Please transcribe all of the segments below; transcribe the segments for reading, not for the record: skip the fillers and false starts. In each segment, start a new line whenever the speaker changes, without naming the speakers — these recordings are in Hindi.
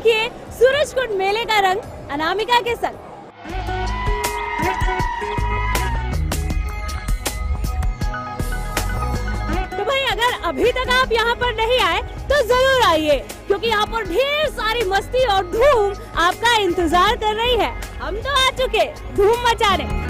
देखिए सूरजकुंड मेले का रंग अनामिका के संग। तो भाई अगर अभी तक आप यहाँ पर नहीं आए तो जरूर आइए, क्योंकि यहाँ पर ढेर सारी मस्ती और धूम आपका इंतजार कर रही है। हम तो आ चुके धूम मचाने।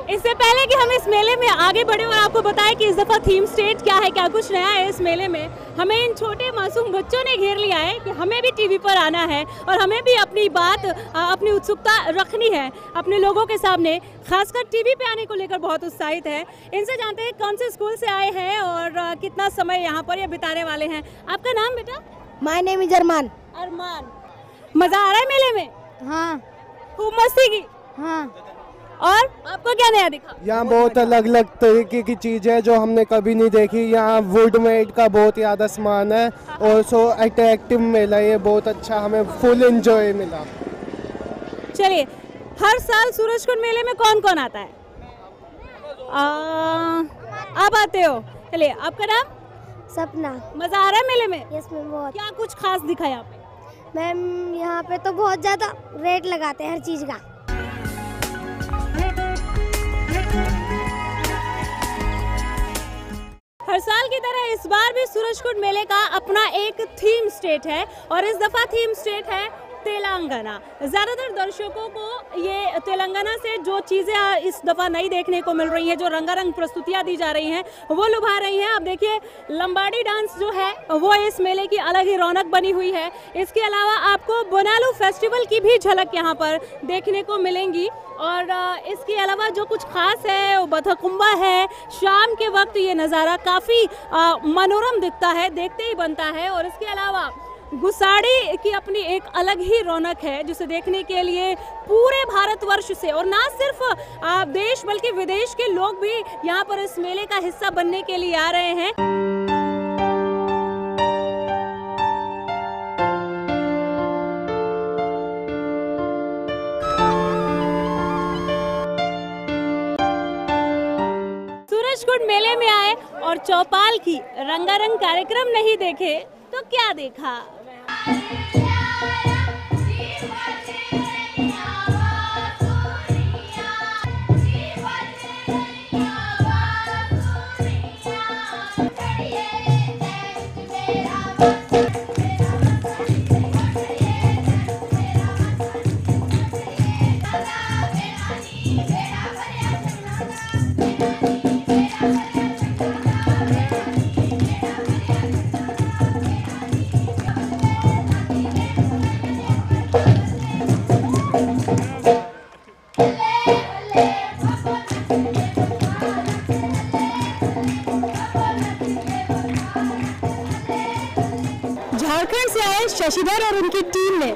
इससे पहले कि हम इस मेले में आगे बढ़े और आपको बताएं कि इस दफा थीम स्टेट क्या है, क्या कुछ नया है इस मेले में, हमें इन छोटे मासूम बच्चों ने घेर लिया है कि हमें भी टीवी पर आना है और हमें भी अपनी बात, अपनी उत्सुकता रखनी है अपने लोगों के सामने। खासकर टीवी पे आने को लेकर बहुत उत्साहित है। इनसे जानते हैं कौन से स्कूल से आए हैं और कितना समय यहाँ पर ये बिताने वाले हैं। आपका नाम बेटा?
माय नेम इज अरमान।
अरमान, मजा आ रहा है मेले में?
हाँ।
खूब मस्ती की?
हाँ।
और आपको क्या नया दिखा?
यहाँ बहुत अलग अलग तरीके की चीज़ है जो हमने कभी नहीं देखी। यहाँ वुड मेड का बहुत ज़्यादा सामान है और सो अट्रैक्टिव मेला, ये बहुत अच्छा, हमें फुल एंजॉय मिला।
चलिए, हर साल सूरजकुंड मेले में कौन कौन आता है? आप आते हो? चलिए, आपका नाम?
सपना।
मजा आ रहा है मेले में?
यस मैम, बहुत।
क्या कुछ खास दिखा यहाँ पे?
मैम यहाँ पे तो बहुत ज़्यादा रेट लगाते हैं हर चीज़ का।
हर साल की तरह इस बार भी सूरजकुंड मेले का अपना एक थीम स्टेट है और इस दफा थीम स्टेट है तेलंगाना। ज़्यादातर दर्शकों को ये तेलंगाना से जो चीज़ें इस दफ़ा नई देखने को मिल रही हैं, जो रंगारंग प्रस्तुतियाँ दी जा रही हैं, वो लुभा रही हैं। अब देखिए लंबाड़ी डांस जो है वो इस मेले की अलग ही रौनक बनी हुई है। इसके अलावा आपको बोनालू फेस्टिवल की भी झलक यहाँ पर देखने को मिलेंगी और इसके अलावा जो कुछ खास है वो बथकुंबा है। शाम के वक्त ये नज़ारा काफ़ी मनोरम दिखता है, देखते ही बनता है। और इसके अलावा गुसाड़ी की अपनी एक अलग ही रौनक है, जिसे देखने के लिए पूरे भारतवर्ष से और ना सिर्फ देश बल्कि विदेश के लोग भी यहाँ पर इस मेले का हिस्सा बनने के लिए आ रहे हैं। सूरजकुंड मेले में आए और चौपाल की रंगारंग कार्यक्रम नहीं देखे तो क्या देखा? झारखंड से आए शशिधर और उनकी टीम ने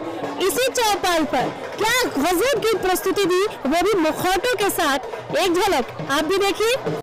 इसी चौपाल पर क्या गजब की प्रस्तुति दी, वो भी मुखौटों के साथ। एक झलक आप भी देखिए।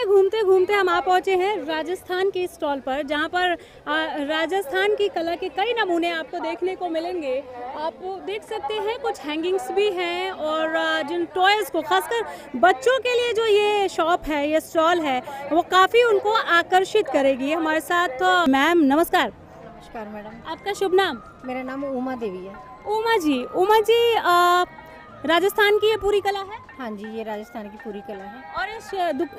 घूमते घूमते हम आ पहुंचे हैं राजस्थान के स्टॉल पर, जहां पर राजस्थान की कला के कई नमूने आपको देखने को मिलेंगे। आप देख सकते हैं कुछ हैंगिंग्स भी हैं और जिन टॉयज़ को, खासकर बच्चों के लिए जो ये शॉप है, ये स्टॉल है, वो काफ़ी उनको आकर्षित करेगी। हमारे साथ मैम नमस्कार।
नमस्कार मैडम।
आपका शुभ नाम?
मेरा नाम उमा देवी है।
उमा जी, राजस्थान की ये पूरी कला है।
हाँ जी, ये राजस्थान की पूरी कला है।
और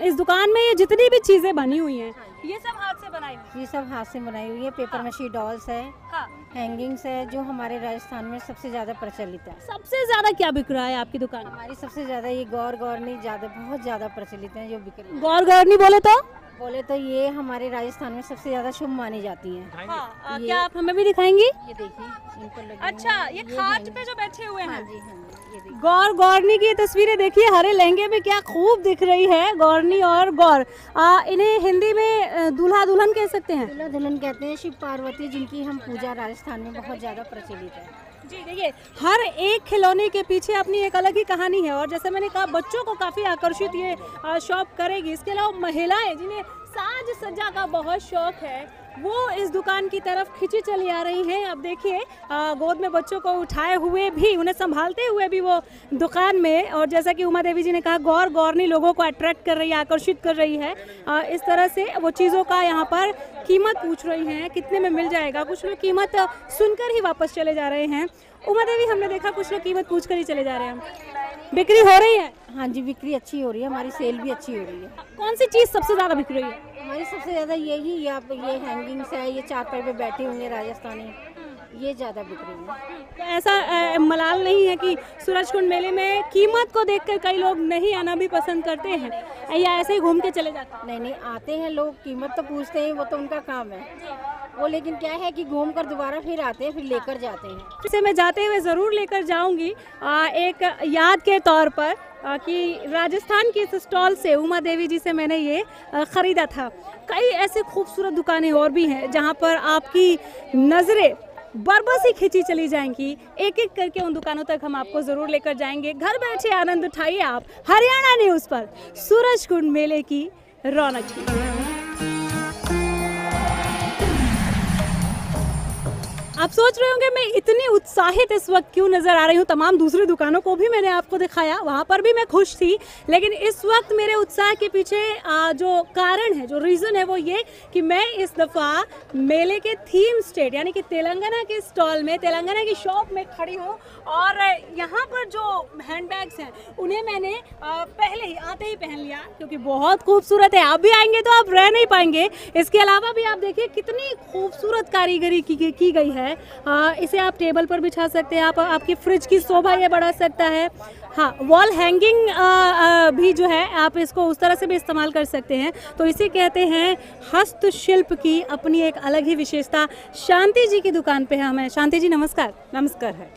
इस दुकान में ये जितनी भी चीजें बनी हुई हैं ये सब हाथ से बनाई हुई
ये सब हाथ से बनाई हुई है। पेपर मशी डॉल्स है,
हाँ।
हैंगिंग्स है, जो हमारे राजस्थान में सबसे ज्यादा प्रचलित है।
सबसे ज्यादा क्या बिक रहा है आपकी दुकान में?
हमारी सबसे ज्यादा ये गौर गौरनी ज्यादा बहुत ज्यादा प्रचलित है जो बिक रही है।
गौर गौरनी बोले तो
ये हमारे राजस्थान में सबसे ज्यादा शुभ मानी जाती है।
हाँ, क्या आप हमें भी दिखाएंगी?
ये देखिए, इन पर लगी
अच्छा,
हुई
ये
है,
खाट पे जो बैठे हुए
हाँ
हैं।
जी, हाँ जी, ये देखिए।
गौर गौरनी की तस्वीरें देखिए, हरे लहंगे में क्या खूब दिख रही है गौरनी और गौर। इन्हें हिंदी में दूल्हा दुल्हन कह सकते हैं।
दूल्हा दुल्हन कहते हैं, शिव पार्वती जिनकी हम पूजा राजस्थान में बहुत ज्यादा प्रचलित है।
जी देखिए, हर एक खिलौने के पीछे अपनी एक अलग ही कहानी है और जैसे मैंने कहा बच्चों को काफ़ी आकर्षित ये शॉप करेगी। इसके अलावा महिलाएं जिन्हें साज सज्जा का बहुत शौक है वो इस दुकान की तरफ खिंची चली आ रही हैं। अब देखिए, गोद में बच्चों को उठाए हुए भी, उन्हें संभालते हुए भी वो दुकान में, और जैसा कि उमा देवी जी ने कहा गौर गौरनी लोगों को अट्रैक्ट कर रही है, आकर्षित कर रही है। इस तरह से वो चीज़ों का यहाँ पर कीमत पूछ रही हैं, कितने में मिल जाएगा। कुछ लोग कीमत सुनकर ही वापस चले जा रहे हैं। उमा देवी, हमने देखा कुछ लोग कीमत पूछ कर ही चले जा रहे हैं। बिक्री हो रही है?
हाँ जी, बिक्री अच्छी हो रही है, हमारी सेल भी अच्छी हो रही है।
कौन सी चीज़ सबसे ज़्यादा बिक रही है?
हमारी सबसे ज़्यादा ये हैंगिंग्स है, ये चारपाई पे बैठे होंगे राजस्थानी, ये ज़्यादा बिक रही है।
तो ऐसा मलाल नहीं है कि सूरजकुंड मेले में कीमत को देखकर कई लोग नहीं आना भी पसंद करते हैं या ऐसे ही घूम के चले जाते हैं?
नहीं, आते हैं लोग, कीमत तो पूछते हैं, वो तो उनका काम है वो, लेकिन क्या है कि घूम कर दोबारा फिर आते हैं, फिर लेकर जाते हैं।
इसे मैं जाते हुए ज़रूर लेकर जाऊंगी एक याद के तौर पर कि राजस्थान की इस स्टॉल से उमा देवी जी से मैंने ये ख़रीदा था। कई ऐसी खूबसूरत दुकानें और भी हैं जहाँ पर आपकी नज़रें बरबस ही खिंची चली जाएंगी। एक एक करके उन दुकानों तक हम आपको ज़रूर लेकर जाएंगे। घर बैठे आनंद उठाइए आप हरियाणा न्यूज़ पर सूरजकुंड मेले की रौनक की। आप सोच रहे होंगे मैं इतनी उत्साहित इस वक्त क्यों नज़र आ रही हूँ। तमाम दूसरी दुकानों को भी मैंने आपको दिखाया, वहाँ पर भी मैं खुश थी, लेकिन इस वक्त मेरे उत्साह के पीछे जो कारण है, जो रीज़न है वो ये कि मैं इस दफ़ा मेले के थीम स्टेट यानी कि तेलंगाना के स्टॉल में, तेलंगाना की शॉप में खड़ी हूँ और यहाँ पर जो हैंडबैग्स हैं उन्हें मैंने पहले ही आते ही पहन लिया क्योंकि बहुत खूबसूरत है। आप भी आएंगे तो आप रह नहीं पाएंगे। इसके अलावा भी आप देखिए कितनी खूबसूरत कारीगरी की गई है। इसे आप टेबल पर बिछा सकते हैं, आप आपकी फ्रिज की शोभा ये बढ़ा सकता है। हाँ, वॉल हैंगिंग भी जो है आप इसको उस तरह से भी इस्तेमाल कर सकते हैं। तो इसे कहते हैं हस्तशिल्प की अपनी एक अलग ही विशेषता। शांति जी की दुकान पे है हमें। शांति जी नमस्कार।
नमस्कार है।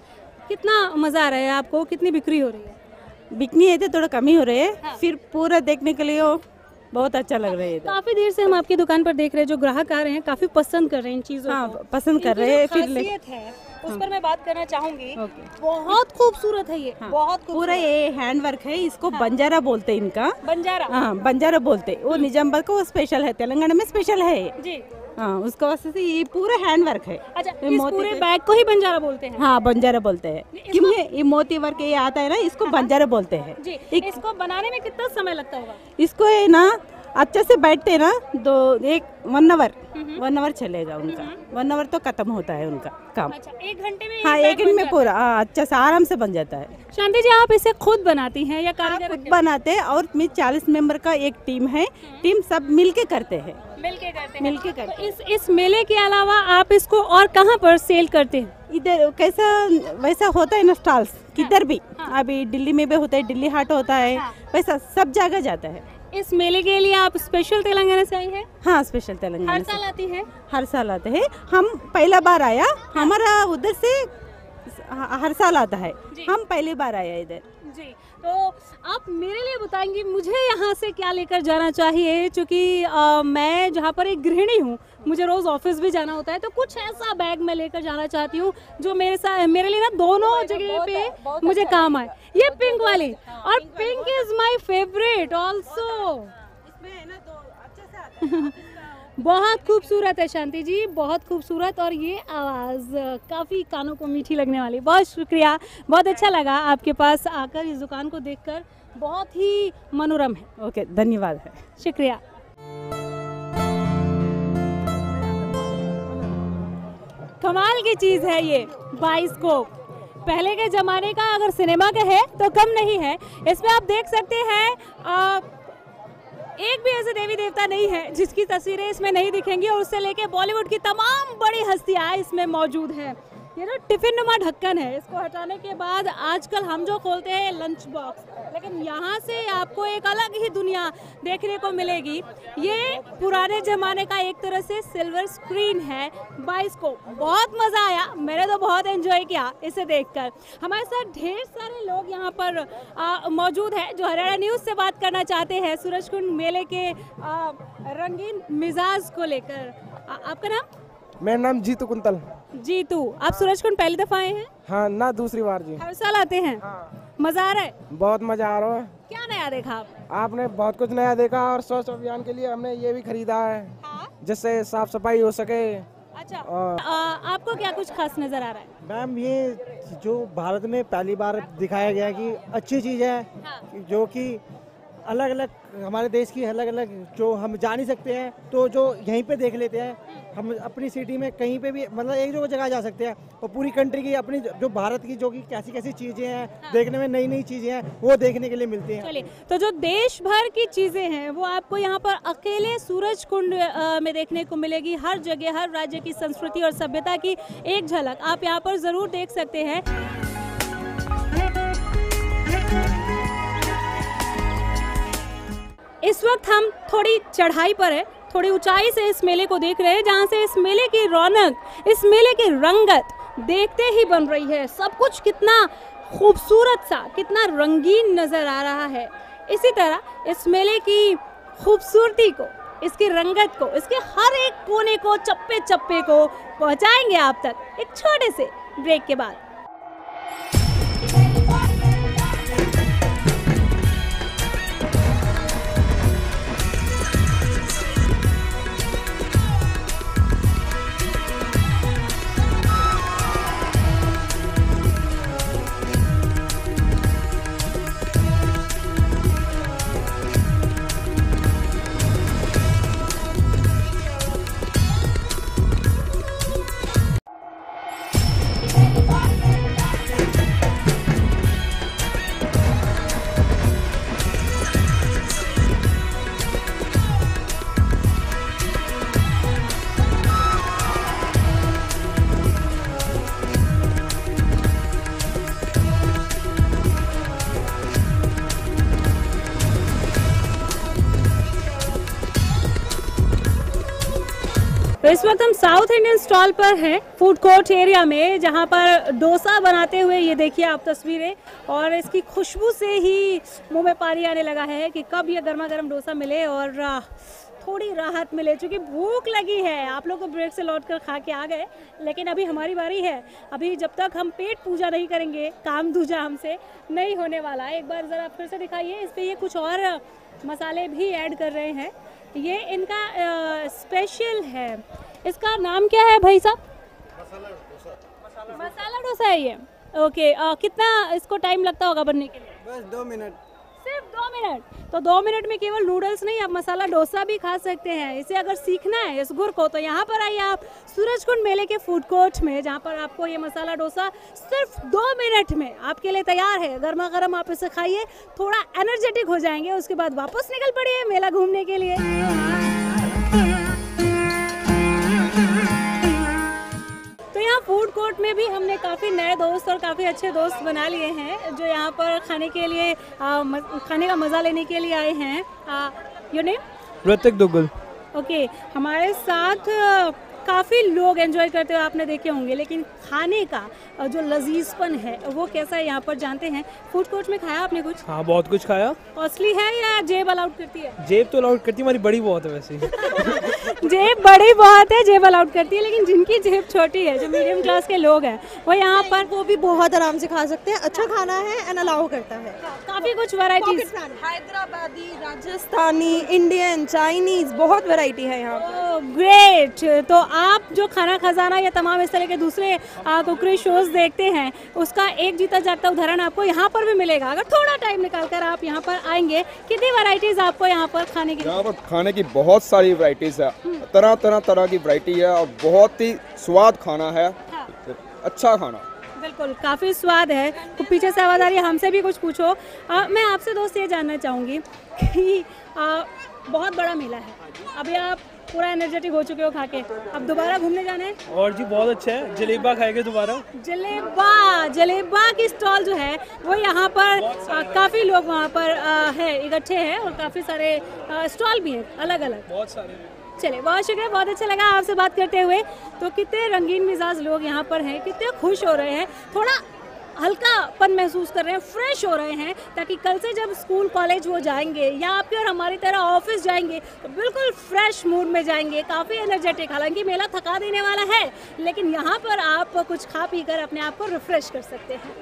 कितना मज़ा आ रहा है आपको? कितनी बिक्री हो रही है?
बिकनी है तो थोड़ा कम ही हो रहे हैं।
हाँ।
फिर पूरा देखने के लिए वो बहुत अच्छा लग रहा है।
काफी देर से हम आपकी दुकान पर देख रहे हैं, जो ग्राहक आ रहे हैं काफी पसंद कर रहे हैं इन चीजों
हाँ,
को।
पसंद कर रहे हैं। फिर
खासियत है उस पर मैं बात करना चाहूंगी।
ओके।
बहुत खूबसूरत है ये।
हाँ,
बहुत
पूरा ये हैंड वर्क है। इसको बंजारा बोलते हैं इनका।
बंजारा?
हाँ, बंजारा बोलते हैं। वो निजामाबाद का वो स्पेशल है, तेलंगाना में स्पेशल है ये।
जी।
हाँ, उसको वजह से ये पूरा हैंड वर्क है।
अच्छा, इस पूरे बैग को ही बंजारा बोलते हैं?
हाँ, बंजारा बोलते हैं क्योंकि ये मोती वर्क ये आता है ना, इसको बंजारा बोलते हैं।
जी। इसको बनाने में कितना समय लगता होगा?
इसको है ना अच्छे से बैठते ना 1 आवर चलेगा उनका। 1 आवर तो खत्म होता है उनका काम।
अच्छा, 1 घंटे में?
हाँ, 1 घंटे में पूरा अच्छा से आराम से बन जाता है।
शांति जी, आप इसे खुद बनाती हैं या कारीगर
खुद बनाते हैं और में 40 मेंबर का एक टीम है। टीम सब मिलके करते हैं।
मिलके करते हैं?
मिलके करते हैं।
तो इस मेले के अलावा आप इसको और कहाँ पर सेल करते हैं?
इधर कैसा वैसा होता है ना स्टॉल्स, किधर भी। अभी दिल्ली में भी होता है, दिल्ली हाट होता है, वैसा सब जगह जाता है।
इस मेले के लिए आप स्पेशल तेलंगाना से आई हैं?
हाँ, स्पेशल तेलंगाना
हर
से।
साल आती हैं?
हर साल आते हैं। हम पहला बार आया, हमारा उधर से हर साल आता है। हम पहली बार आया इधर।
जी, तो आप मेरे लिए बताएंगी मुझे यहाँ से क्या लेकर जाना चाहिए, क्योंकि मैं जहाँ पर एक गृहिणी हूँ, मुझे रोज़ ऑफिस भी जाना होता है, तो कुछ ऐसा बैग मैं लेकर जाना चाहती हूँ जो मेरे लिए ना दोनों जगह पे मुझे काम आए। ये पिंक वाली, और pink is my favourite also. बहुत खूबसूरत है शांति जी, बहुत खूबसूरत। और ये आवाज़ काफ़ी कानों को मीठी लगने वाली। बहुत शुक्रिया, बहुत अच्छा लगा आपके पास आकर, इस दुकान को देखकर। बहुत ही मनोरम है।
ओके, धन्यवाद है।
शुक्रिया। कमाल की चीज़ है ये बाइस्कोप। पहले के ज़माने का अगर सिनेमा का है तो कम नहीं है। इसमें आप देख सकते हैं एक भी ऐसे देवी देवता नहीं है जिसकी तस्वीरें इसमें नहीं दिखेंगी, और उससे लेके बॉलीवुड की तमाम बड़ी हस्तियाँ इसमें मौजूद हैं। ये जो टिफिन नुमा ढक्कन है, इसको हटाने के बाद आजकल हम जो खोलते हैं लंच बॉक्स, लेकिन यहाँ से आपको एक अलग ही दुनिया देखने को मिलेगी। ये पुराने ज़माने का एक तरह से सिल्वर स्क्रीन है। बाइस्कोप, बहुत मज़ा आया, मैंने तो बहुत एंजॉय किया इसे देखकर। हमारे साथ ढेर सारे लोग यहाँ पर मौजूद हैं जो हरियाणा न्यूज़ से बात करना चाहते हैं सूरजकुंड मेले के रंगीन मिजाज को लेकर। आपका नाम?
मेरा नाम जीतू कुंतल।
जीतू, आप सूरजकुंड पहली दफ़ा आए हैं?
हाँ ना, दूसरी बार जी।
हर साल आते हैं?
हाँ।
मज़ा आ रहा है?
बहुत मजा आ रहा है।
क्या नया देखा आप?
आपने बहुत कुछ नया देखा, और स्वच्छ अभियान के लिए हमने ये भी खरीदा है
हाँ?
जिससे साफ सफाई हो सके।
अच्छा, आपको क्या कुछ खास नजर आ रहा है?
मैम, ये जो भारत में पहली बार दिखाया गया कि अच्छी चीज़ है,
हाँ।
जो कि अलग अलग हमारे देश की अलग अलग जो हम जा नहीं सकते हैं, तो जो यहीं पे देख लेते हैं। हम अपनी सिटी में कहीं पे भी मतलब एक जो जगह जा सकते हैं, और पूरी कंट्री की अपनी जो भारत की जो कि कैसी कैसी चीज़ें हैं,
हाँ।
देखने में नई नई चीज़ें हैं, वो देखने के लिए मिलती हैं।
चलिए, तो जो देश भर की चीज़ें हैं वो आपको यहाँ पर अकेले सूरजकुंड में देखने को मिलेगी। हर जगह हर राज्य की संस्कृति और सभ्यता की एक झलक आप यहाँ पर ज़रूर देख सकते हैं। इस वक्त हम थोड़ी चढ़ाई पर है, थोड़ी ऊंचाई से इस मेले को देख रहे हैं, जहाँ से इस मेले की रौनक, इस मेले की रंगत देखते ही बन रही है। सब कुछ कितना खूबसूरत सा, कितना रंगीन नज़र आ रहा है। इसी तरह इस मेले की खूबसूरती को, इसकी रंगत को, इसके हर एक कोने को, चप्पे चप्पे को पहुँचाएंगे आप तक एक छोटे से ब्रेक के बाद। तो इस वक्त हम साउथ इंडियन स्टॉल पर हैं, फूड कोर्ट एरिया में, जहां पर डोसा बनाते हुए ये देखिए आप तस्वीरें, और इसकी खुशबू से ही मुंह में पानी आने लगा है कि कब ये गर्मा गर्म डोसा मिले और थोड़ी राहत मिले। चूँकि भूख लगी है, आप लोग को ब्रेक से लौट कर खा के आ गए, लेकिन अभी हमारी बारी है। अभी जब तक हम पेट पूजा नहीं करेंगे, काम दूजा हमसे नहीं होने वाला है। एक बार ज़रा फिर से दिखाइए। इस पर ये कुछ और मसाले भी ऐड कर रहे हैं। ये इनका स्पेशल है। इसका नाम क्या है भाई साहब? मसाला डोसा है ये। ओके, कितना इसको टाइम लगता होगा बनने के लिए?
बस 2 मिनट।
सिर्फ 2 मिनट? तो 2 मिनट में केवल नूडल्स नहीं, आप मसाला डोसा भी खा सकते हैं। इसे अगर सीखना है इस गुर को, तो यहाँ पर आइए आप सूरजकुंड मेले के फूड कोर्ट में, जहाँ पर आपको ये मसाला डोसा सिर्फ 2 मिनट में आपके लिए तैयार है। गर्मा गर्म आप इसे खाइए, थोड़ा एनर्जेटिक हो जाएंगे, उसके बाद वापस निकल पड़िए मेला घूमने के लिए। तो यहाँ फूड कोर्ट में भी हमने काफ़ी नए दोस्त और काफ़ी अच्छे दोस्त बना लिए हैं, जो यहाँ पर खाने के लिए खाने का मज़ा लेने के लिए आए हैं। Your name?
Hrithik Duggal.
Okay, हमारे साथ काफ़ी लोग एंजॉय करते हुए आपने देखे होंगे, लेकिन खाने का जो लजीजपन है वो कैसा है यहाँ पर जानते हैं। फूड कोर्ट में खाया आपने कुछ?
हाँ, बहुत कुछ खाया।
कॉस्टली है या जेब अलाउड करती है?
जेब तो अलाउड करती है, हमारी बड़ी बहुत है वैसे।
जेब बड़ी बहुत है, जेब अलाउड करती है, लेकिन जिनकी जेब छोटी है, जो मीडियम क्लास के लोग हैं, वो यहाँ पर
वो भी बहुत आराम से खा सकते हैं। अच्छा खाना है एंड अलाउ करता है।
काफ़ी कुछ varieties,
Hyderabadi, Rajasthani, Indian, Chinese, बहुत वैरायटी है यहाँ पर।
ग्रेट। तो आप जो खाना खजाना या तमाम इस तरह के दूसरे कुकरी शोज देखते हैं, उसका एक जीता जागता उदाहरण आपको यहाँ पर भी मिलेगा। अगर थोड़ा टाइम निकालकर आप यहाँ पर आएंगे, कितनी वैरायटीज आपको यहाँ पर खाने की?
यहाँ पर खाने की बहुत सारी वैरायटीज है, तरह की वैरायटी है, और बहुत ही स्वाद खाना है।
हाँ।
अच्छा खाना।
बिल्कुल, काफ़ी स्वाद है। तो पीछे से आवाज़ आ रही है, हमसे भी कुछ पूछो। मैं आपसे दोस्त ये जानना चाहूँगी कि बहुत बड़ा मेला है, अभी आप पूरा एनर्जेटिक हो चुके हो खा के, अब दोबारा घूमने जाना है?
और जी बहुत अच्छा है, जलेबा खाएंगे दोबारा। जलेबा
की स्टॉल जो है वो यहाँ पर काफ़ी लोग वहाँ पर है इकट्ठे हैं और काफ़ी सारे स्टॉल भी हैं अलग अलग,
बहुत सारे।
चलिए बहुत शुक्रिया, बहुत अच्छा लगा आपसे बात करते हुए। तो कितने रंगीन मिजाज लोग यहाँ पर हैं, कितने खुश हो रहे हैं, थोड़ा हल्कापन महसूस कर रहे हैं, फ्रेश हो रहे हैं, ताकि कल से जब स्कूल कॉलेज वो जाएंगे या आपके और हमारी तरह ऑफिस जाएंगे तो बिल्कुल फ्रेश मूड में जाएंगे, काफ़ी एनर्जेटिक। हालांकि मेला थका देने वाला है, लेकिन यहाँ पर आप कुछ खा पी कर अपने आप को रिफ्रेश कर सकते हैं।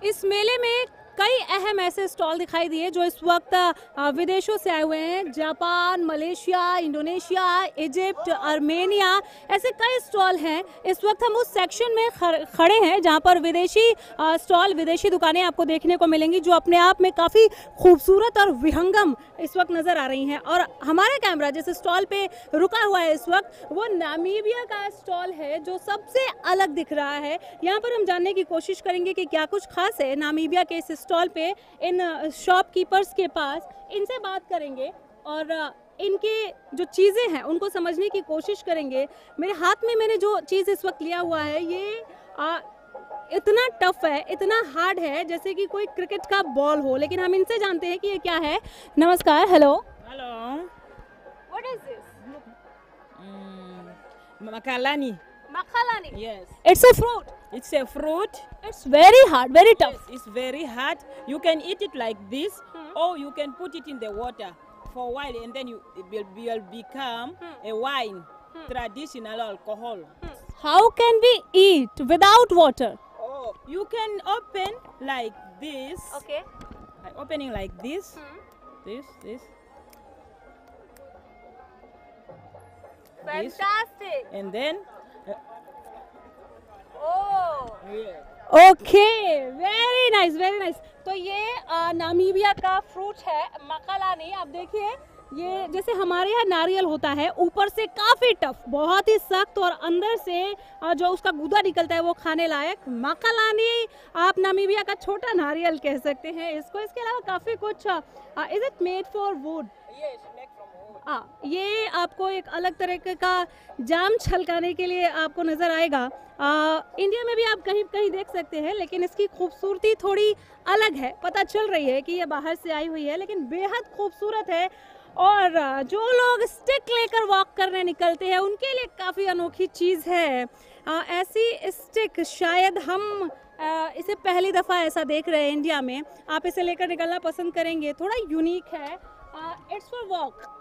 इस मेले में कई अहम ऐसे स्टॉल दिखाई दिए जो इस वक्त विदेशों से आए हुए हैं। Japan, Malaysia, Indonesia, Egypt, Armenia, ऐसे कई स्टॉल हैं। इस वक्त हम उस सेक्शन में खड़े हैं जहां पर विदेशी स्टॉल, विदेशी दुकानें आपको देखने को मिलेंगी जो अपने आप में काफ़ी खूबसूरत और विहंगम इस वक्त नज़र आ रही हैं। और हमारा कैमरा जिस स्टॉल पे रुका हुआ है इस वक्त, वो नामीबिया का स्टॉल है जो सबसे अलग दिख रहा है। यहाँ पर हम जानने की कोशिश करेंगे कि क्या कुछ खास है नामीबिया के इस स्टॉल पे, इन शॉपकीपर्स के पास इनसे बात करेंगे और इनके जो चीज़ें हैं उनको समझने की कोशिश करेंगे। मेरे हाथ में मैंने जो चीज़ इस वक्त लिया हुआ है ये इतना टफ है, इतना हार्ड है जैसे कि कोई क्रिकेट का बॉल हो, लेकिन हम इनसे जानते हैं कि ये क्या है। नमस्कार। Hello
hello,
what is this?
Makalani.
Makalani.
Yes.
It's a fruit.
It's a fruit.
It's very hard, very tough.
Yes, it's very hard. You can eat it like this, or you can put it in the water for a while, and then it will become a wine, traditional alcohol.
How can we eat without water?
Oh, you can open like this.
Okay.
Opening like this. This.
Fantastic.
And then.
Okay, very nice, very nice. तो ये नामीबिया का फ्रूट है मकालानी। आप देखिए ये जैसे हमारे यहाँ नारियल होता है, ऊपर से काफ़ी टफ, बहुत ही सख्त, और अंदर से जो उसका गूदा निकलता है वो खाने लायक। मकालानी आप नामीबिया का छोटा नारियल कह सकते हैं इसको। इसके अलावा काफ़ी कुछ। Is it made for would? ये आपको एक अलग तरह का जाम छलकाने के लिए आपको नज़र आएगा। इंडिया में भी आप कहीं कहीं देख सकते हैं, लेकिन इसकी खूबसूरती थोड़ी अलग है। पता चल रही है कि ये बाहर से आई हुई है, लेकिन बेहद खूबसूरत है। और जो लोग स्टिक लेकर वॉक करने निकलते हैं उनके लिए काफ़ी अनोखी चीज़ है। ऐसी स्टिक शायद हम इसे पहली दफ़ा ऐसा देख रहे हैं इंडिया में। आप इसे लेकर निकलना पसंद करेंगे, थोड़ा यूनिक है। It's for walking.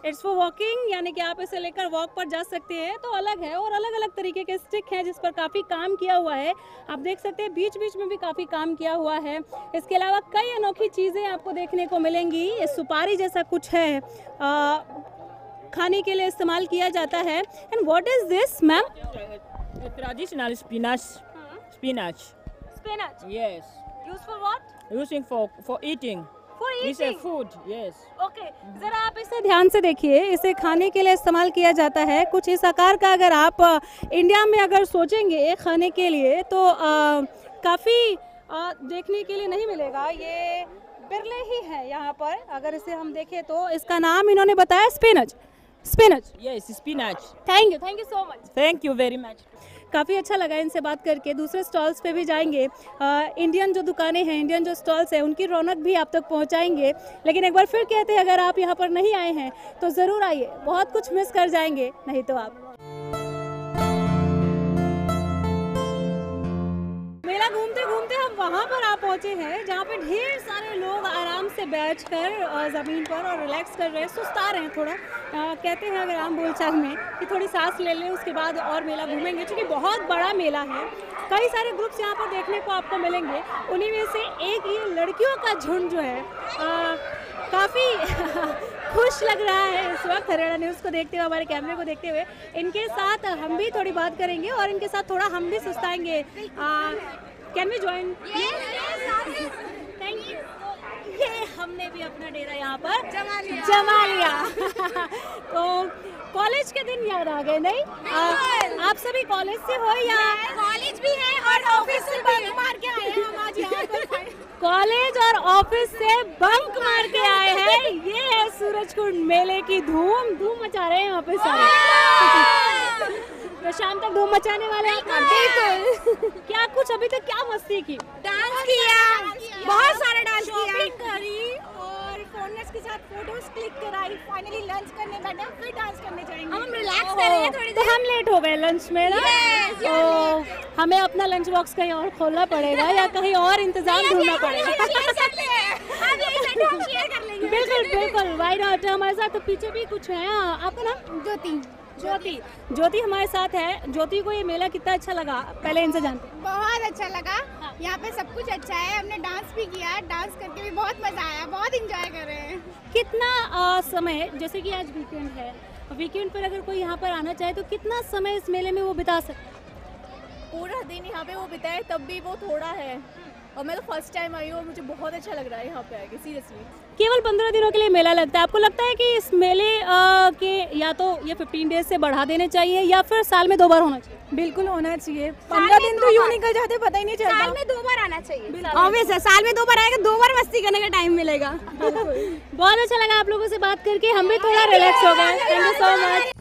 It's for walking, यानी कि आप इसे लेकर वॉक पर जा सकते हैं। तो अलग है, और अलग अलग तरीके के स्टिक हैं जिस पर काफ़ी काम किया हुआ है। आप देख सकते हैं बीच बीच में भी काफ़ी काम किया हुआ है। इसके अलावा कई अनोखी चीज़ें आपको देखने को मिलेंगी। ये सुपारी जैसा कुछ है, खाने के लिए इस्तेमाल किया जाता है। And what is this ma'am?
Traditional spinach. Spinach. Yes.
Used for what?
Using for eating. It's a food. Yes.
Okay. जरा आप इसे ध्यान से देखिए, इसे खाने के लिए इस्तेमाल किया जाता है। कुछ इस आकार का अगर आप इंडिया में अगर सोचेंगे खाने के लिए तो काफ़ी देखने के लिए नहीं मिलेगा। ये बिरले ही है यहाँ पर। अगर इसे हम देखें तो इसका नाम इन्होंने बताया spinach.
Yes, spinach.
Thank you so much.
Thank you very much.
काफ़ी अच्छा लगा इनसे बात करके। दूसरे स्टॉल्स पे भी जाएंगे, इंडियन जो दुकानें हैं, इंडियन जो स्टॉल्स हैं, उनकी रौनक भी आप तक पहुंचाएंगे। लेकिन एक बार फिर कहते हैं, अगर आप यहाँ पर नहीं आए हैं तो ज़रूर आइए, बहुत कुछ मिस कर जाएंगे नहीं तो आप। मेला घूमते घूमते हम वहाँ पर आ पहुँचे हैं जहाँ पे ढेर सारे लोग आराम से बैठकर ज़मीन पर और रिलैक्स कर रहे हैं, सुस्ता रहे हैं थोड़ा। कहते हैं अगर आम बोलचाल में कि थोड़ी सांस ले लें, उसके बाद और मेला घूमेंगे, क्योंकि बहुत बड़ा मेला है। कई सारे ग्रुप्स यहाँ पर देखने को आपको मिलेंगे। उन्हीं में से एक ये लड़कियों का झुंड जो है काफ़ी खुश लग रहा है इस वक्त हरियाणा न्यूज़ को देखते हुए, हमारे कैमरे को देखते हुए। इनके साथ हम भी थोड़ी बात करेंगे और इनके साथ थोड़ा हम भी सुस्ताएंगे। Can we join? Thank you. ये हमने भी अपना डेरा यहाँ पर जमा लिया। तो कॉलेज के दिन याद आ गए नहीं? आप सभी कॉलेज से हो या
कॉलेज भी है और ऑफिस से बंक मार के आए हैं हम आज यहाँ पर।
कॉलेज और ऑफिस से बंक मार के आए हैं? ये है सूरजकुंड मेले की धूम मचा रहे हैं यहाँ पे सारे। तो शाम तक धूम मचाने वाले हैं। क्या कुछ अभी तक क्या मस्ती की?
डांस किया, बहुत सारा डांस किया,
करी और फोनर्स के साथ फोटोज क्लिक कराई। फाइनली लंच करने बैठे, फिर डांस करने जाएंगे।
हम रिलैक्स कर रहे हैं थोड़ी
तो हम लेट हो गए लंच में ना, तो हमें अपना लंच बॉक्स कहीं और खोलना पड़ेगा या कहीं और इंतजाम ढूंढना पड़ेगा। बिल्कुल बिल्कुल, वाई नॉट। हमारे साथ तो पीछे भी कुछ है। आपका नाम? ज्योति हमारे साथ है। ज्योति को ये मेला कितना अच्छा लगा, पहले इनसे जानते हैं।
बहुत अच्छा लगा। यहाँ पे सब कुछ अच्छा है। हमने डांस भी किया, डांस करके भी बहुत मजा आया, बहुत एंजॉय कर रहे हैं।
कितना समय, जैसे कि आज वीकेंड है, वीकेंड पर अगर कोई यहाँ पर आना चाहे तो कितना समय इस मेले में वो बिता सकता है?
पूरा दिन यहाँ पे वो बिताए तब भी वो थोड़ा है। और मैं तो फर्स्ट टाइम आई हूँ, मुझे बहुत अच्छा लग रहा है यहाँ पे आके, सीरियसली।
केवल 15 दिनों के लिए मेला लगता है। आपको लगता है कि इस मेले के या तो ये 15 डेज से बढ़ा देने चाहिए या फिर साल में 2 बार होना चाहिए?
बिल्कुल होना चाहिए। 15 दिन तो यूं निकल जाते, पता ही नहीं चलता।
साल में 2 बार आना चाहिए।
ऑब्वियस है, साल में 2 बार आएगा, 2 बार मस्ती करने का टाइम मिलेगा।
बहुत अच्छा लगा आप लोगों से बात करके, हम भी थोड़ा रिलैक्स हो गए। Thank you so much.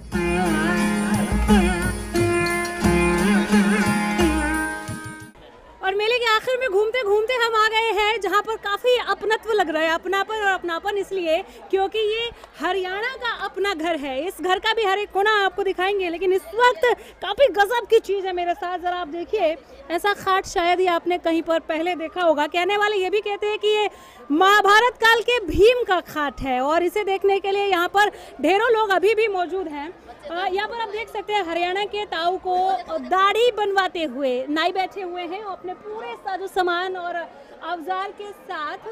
और मेले के आखिर में घूमते घूमते हम आ गए हैं जहाँ पर काफ़ी अपनत्व लग रहा है। अपनापन और अपनापन इसलिए क्योंकि ये हरियाणा का अपना घर है। इस घर का भी हर एक कोना आपको दिखाएंगे, लेकिन इस वक्त काफ़ी गजब की चीज़ है मेरे साथ। ज़रा आप देखिए, ऐसा खाट शायद ही आपने कहीं पर पहले देखा होगा। कहने वाले ये भी कहते हैं कि ये महाभारत काल के भीम का खाट है और इसे देखने के लिए यहाँ पर ढेरों लोग अभी भी मौजूद हैं। यहाँ पर आप देख सकते हैं हरियाणा के ताऊ को दाढ़ी बनवाते हुए नाई बैठे हुए हैं अपने पूरे साजो सामान और अवजार के साथ।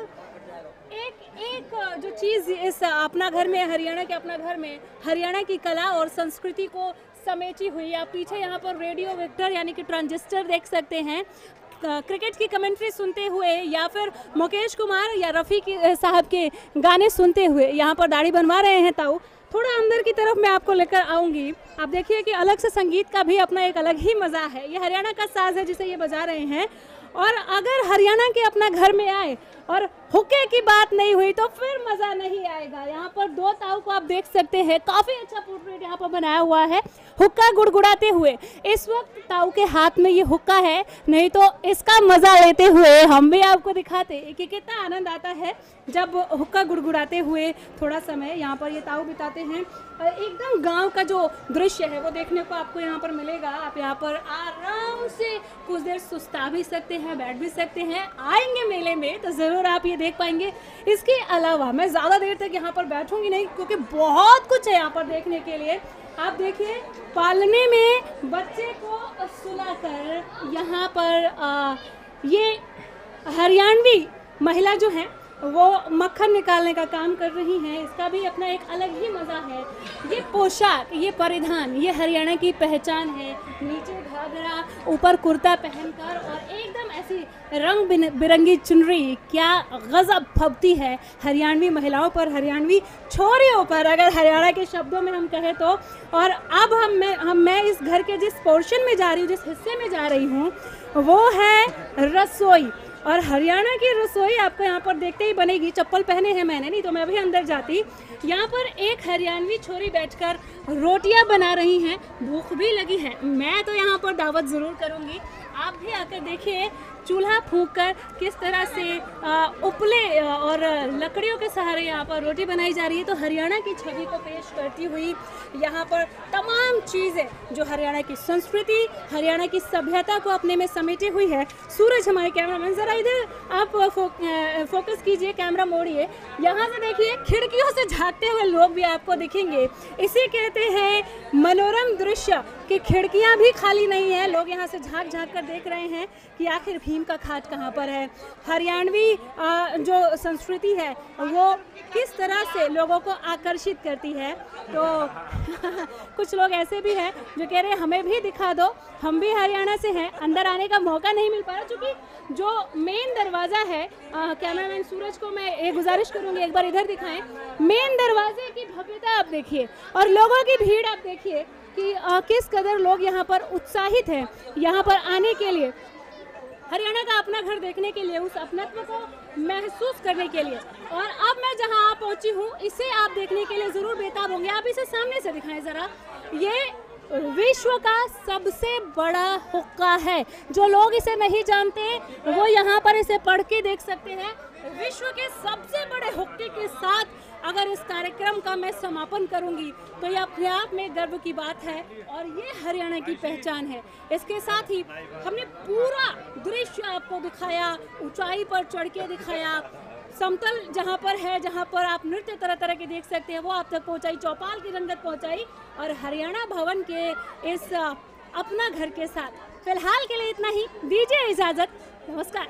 एक जो चीज़ इस अपना घर में, हरियाणा के अपना घर में हरियाणा की कला और संस्कृति को समेटी हुई। आप पीछे यहाँ पर रेडियो वेक्टर यानी कि ट्रांजिस्टर देख सकते हैं। क्रिकेट की कमेंट्री सुनते हुए या फिर मुकेश कुमार या रफ़ी साहब के गाने सुनते हुए यहाँ पर दाढ़ी बनवा रहे हैं ताऊ। थोड़ा अंदर की तरफ मैं आपको लेकर आऊँगी। आप देखिए कि अलग से संगीत का भी अपना एक अलग ही मज़ा है। ये हरियाणा का साज है जिसे ये बजा रहे हैं। और अगर हरियाणा के अपना घर में आए और हुक्के की बात नहीं हुई तो फिर मज़ा नहीं आएगा। यहाँ पर 2 ताऊ को आप देख सकते हैं, काफ़ी अच्छा पोर्ट्रेट यहाँ पर बनाया हुआ है हुक्का गुड़गुड़ाते हुए। इस वक्त ताऊ के हाथ में ये हुक्का है, नहीं तो इसका मज़ा लेते हुए हम भी आपको दिखाते कि कितना आनंद आता है जब हुक्का गुड़गुड़ाते हुए थोड़ा समय यहाँ पर ये ताऊ बिताते हैं। एकदम गांव का जो दृश्य है वो देखने को आपको यहाँ पर मिलेगा। आप यहाँ पर आराम से कुछ देर सुस्ता भी सकते हैं, बैठ भी सकते हैं। आएंगे मेले में तो ज़रूर आप ये देख पाएंगे। इसके अलावा मैं ज़्यादा देर तक यहाँ पर बैठूंगी नहीं क्योंकि बहुत कुछ है यहाँ पर देखने के लिए। आप देखिए, पालने में बच्चे को सुलाकर यहाँ पर ये हरियाणवी महिला जो है वो मक्खन निकालने का काम कर रही हैं। इसका भी अपना एक अलग ही मज़ा है। ये पोशाक, ये परिधान, ये हरियाणा की पहचान है। नीचे घाघरा, ऊपर कुर्ता पहनकर और एकदम ऐसी रंग बिरंगी चुनरी, क्या गजब फबती है हरियाणवी महिलाओं पर, हरियाणवी छोरियों पर, अगर हरियाणा के शब्दों में हम कहें तो। और अब मैं इस घर के जिस पोर्शन में जा रही हूँ, जिस हिस्से में जा रही हूँ, वो है रसोई। और हरियाणा की रसोई आपको यहाँ पर देखते ही बनेगी। चप्पल पहने हैं मैंने, नहीं तो मैं भी अंदर जाती। यहाँ पर एक हरियाणवी छोरी बैठकर रोटियाँ बना रही हैं। भूख भी लगी है, मैं तो यहाँ पर दावत ज़रूर करूँगी। आप भी आकर देखिए चूल्हा फूंककर किस तरह से उपले और लकड़ियों के सहारे यहाँ पर रोटी बनाई जा रही है। तो हरियाणा की छवि को पेश करती हुई यहाँ पर तमाम चीज़ें जो हरियाणा की संस्कृति, हरियाणा की सभ्यता को अपने में समेटे हुई है। सूरज हमारे कैमरामैन, ज़रा इधर आप फोकस कीजिए, कैमरा मोड़िए। यहाँ से देखिए, खिड़कियों से झांकते हुए लोग भी आपको दिखेंगे। इसे कहते हैं मनोरम दृश्य, कि खिड़कियां भी खाली नहीं है, लोग यहाँ से झांक झांक कर देख रहे हैं कि आखिर भीम का घाट कहाँ पर है। हरियाणवी जो संस्कृति है वो किस तरह से लोगों को आकर्षित करती है। तो कुछ लोग ऐसे भी हैं जो कह रहे हैं हमें भी दिखा दो, हम भी हरियाणा से हैं। अंदर आने का मौका नहीं मिल पा रहा क्योंकि जो मेन दरवाज़ा है, कैमरामैन सूरज को मैं एक गुजारिश करूँगी एक बार इधर दिखाएं। मेन दरवाजे की भव्यता आप देखिए और लोगों की भीड़ आप देखिए कि किस कदर लोग यहाँ पर उत्साहित हैं यहाँ पर आने के लिए, हरियाणा का अपना घर देखने के लिए, उस अपनत्व को महसूस करने के लिए। और अब मैं जहाँ पहुँची हूँ इसे आप देखने के लिए ज़रूर बेताब होंगे। आप इसे सामने से दिखाएं ज़रा। ये विश्व का सबसे बड़ा हुक्का है। जो लोग इसे नहीं जानते वो यहाँ पर इसे पढ़ के देख सकते हैं। विश्व के सबसे बड़े हुक्के के साथ अगर इस कार्यक्रम का मैं समापन करूंगी तो ये अपने आप में गर्व की बात है और ये हरियाणा की पहचान है। इसके साथ ही हमने पूरा दृश्य आपको दिखाया, ऊंचाई पर चढ़ के दिखाया, समतल जहाँ पर है, जहाँ पर आप नृत्य तरह तरह के देख सकते हैं वो आप तक पहुँचाई, चौपाल की रंगत पहुँचाई और हरियाणा भवन के इस अपना घर के साथ फिलहाल के लिए इतना ही। दीजिए इजाज़त, नमस्कार।